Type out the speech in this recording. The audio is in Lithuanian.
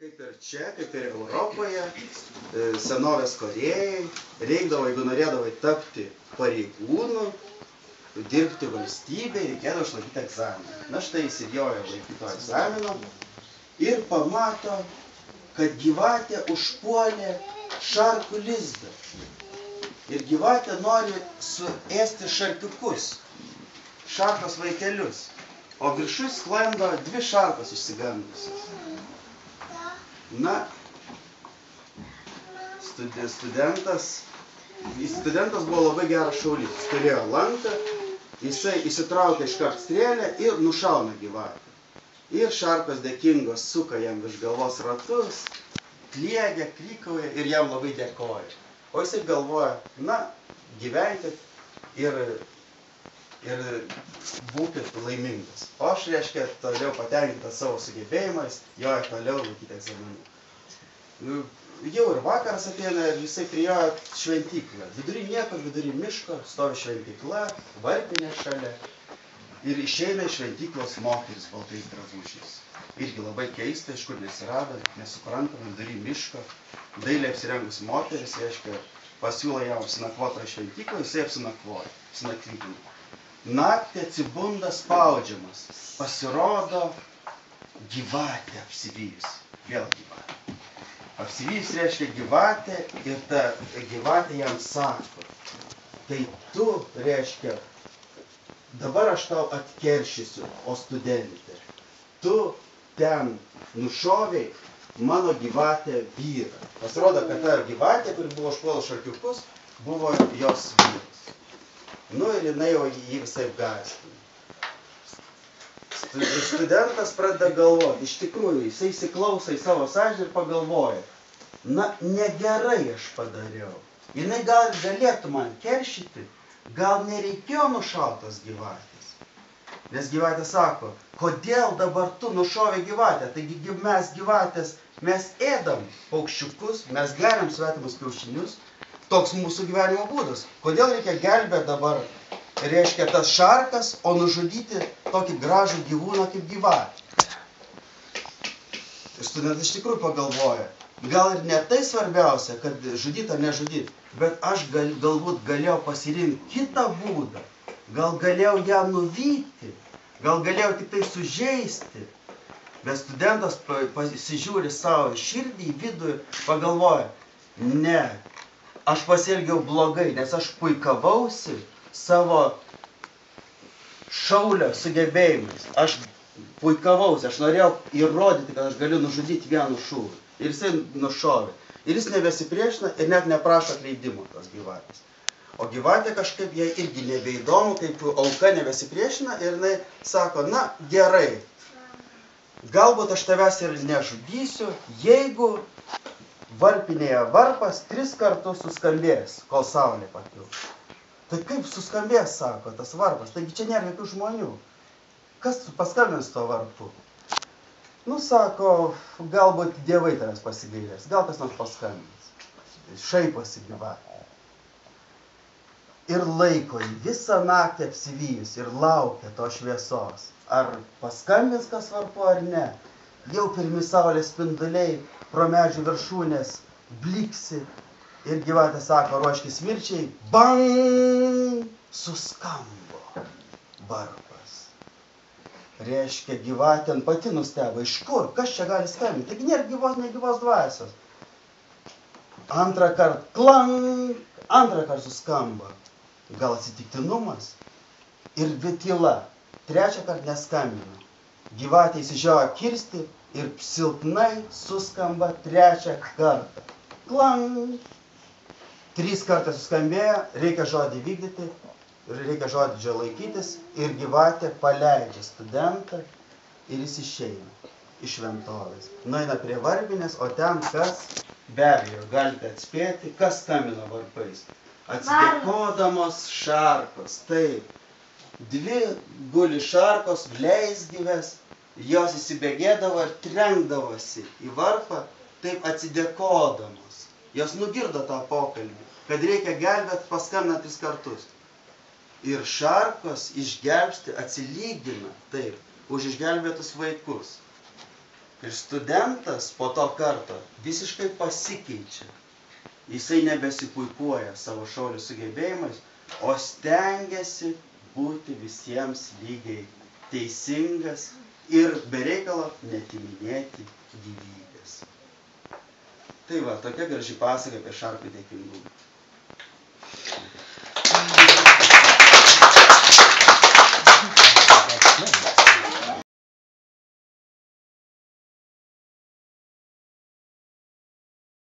Kaip ir čia, kaip ir Europoje, senovės Korėjai, reikdavo, jeigu norėdavai tapti pareigūnu, dirbti valstybėje, reikėdavo išlaikyti egzaminą. Na štai įsijojo laikyto egzamino ir pamato, kad gyvatė užpuolė šarkų lizdą. Ir gyvatė nori suėsti šarkiukus, šarkos vaikelius, o viršui sklando dvi šarkos išsigandusios. Na, studentas buvo labai geras šaulys. Jis turėjo lanką, jisai įsitraukia iškart strėlę ir nušauna gyvatę. Ir šarkos dėkingos suka jam virš galvos ratus, kliegia, krykauja ir jam labai dėkoja. O jisai galvoja, na, gyvenkit ir būkit laimingas. O aš, reiškia, toliau patenkintas savo sugebėjimais, joja toliau laikyti egzaminų. Jau ir vakaras ateina ir jisai prijoja šventyklą. Vidury niekur, vidury miško, stovi šventykla, varpinė šalia. Ir išeina iš šventyklos moteris baltais drabužiais. Irgi labai keista, iš kur nesirado, nesuprantama, vidury miško. Dailiai apsirengus moteris, reiškia, pasiūlo jam apsinakvoti šventyklą, jisai apsinakvoja, apsinakvykina. Naktį atsibunda spaudžiamas. Pasirodo gyvatė apsivijus. Vėl gyvatė. Apsivijus reiškia gyvatė ir ta gyvatė jam sako, tai tu, reiškia, dabar aš tau atkeršysiu, o studentė, tu ten nušoviai mano gyvatė vyrą. Pasirodo, kad ta gyvatė, kuri buvo užpuolus šarkiukus, buvo jos vyras. Nu ir jinai jau jį visai gąsdina. Studentas pradeda galvoti, iš tikrųjų, jisai įsiklauso į savo sąžinę ir pagalvoja, na, negerai aš padariau. Jinai gal galėtų man keršyti, gal nereikėjo nušautos gyvatės. Nes gyvatė sako, kodėl dabar tu nušovė gyvatę? Taigi mes gyvatės, mes ėdam paukščiukus, mes geriam svetimus kiaušinius. Toks mūsų gyvenimo būdas. Kodėl reikia gelbėti dabar, reiškia, tas šarkas, o nužudyti tokį gražų gyvūną kaip gyvatė? Ir studentas iš tikrųjų pagalvoja, gal ir ne tai svarbiausia, kad žudyti ar nežudyti, bet aš galbūt galėjau pasirinkti kitą būdą. Gal galėjau ją nuvyti, gal galėjau tik tai sužeisti. Bet studentas pasižiūri savo širdį į vidų ir pagalvoja, ne, aš pasielgiau blogai, nes aš puikavausi savo šaulio sugebėjimais. Aš puikavausi, aš norėjau įrodyti, kad aš galiu nužudyti vienu šūviu. Ir jisai nušovė. Ir jis nebesipriešina ir net neprašo atleidimo tos gyvatės. O gyvatė kažkaip jai irgi nebeįdomu, kaip auka nebesipriešina ir jinai sako, na gerai, galbūt aš tavęs ir nežudysiu, jeigu varpinėje varpas 3 kartus suskambės, kol saulė pakils. Tai kaip suskambės, sako, tas varpas? Taigi čia nėra jokių žmonių. Kas paskambins to varpu? Nu, sako, galbūt dievai tavęs pasigailės, gal kas nors paskambins. Šaiposi gyvatė. Ir laiko jį visą naktį apsivijus ir laukia to šviesos. Ar paskambins kas varpu ar ne? Jau pirmi saulės spinduliai pro medžių viršūnės bliksi ir gyvatė sako, ruoškis mirčiai, bang, suskambo varpas. Reiškia, gyvatė pati nustebo, iš kur, kas čia gali skambinti, taigi nėra gyvos, negyvos dvasios. Antrą kartą, klang, antrą kartą suskamba, gal atsitiktinumas ir tyla, trečią kartą neskambina. Gyvatė įsižiojo kirsti ir silpnai suskamba 3 kartą. Klang! 3 kartą suskambėjo, reikia žodį vykdyti, reikia žodžio laikytis ir gyvatė paleidžia studentą ir jis išeina iš šventovės. Nueina prie varpinės, o ten kas, be abejo, galite atspėti, kas skambino varpais. Atsidėkodamos šarkos, taip. 2 guli šarkos, leisgyvės, jos įsibėgėdavo ir trenkdavosi į varpą, taip atsidėkodamos. Jos nugirdo tą pokalbį, kad reikia gelbėti paskambinant 3 kartus. Ir šarkos išgelbsti, atsilygina, taip, už išgelbėtus vaikus. Ir studentas po to karto visiškai pasikeičia. Jisai nebesipuikuoja savo šaulių sugebėjimais, o stengiasi būti visiems lygiai teisingas ir be reikalo netiminėti gyvybės. Tai va, tokia graži pasaka apie šarkų dėkingumą.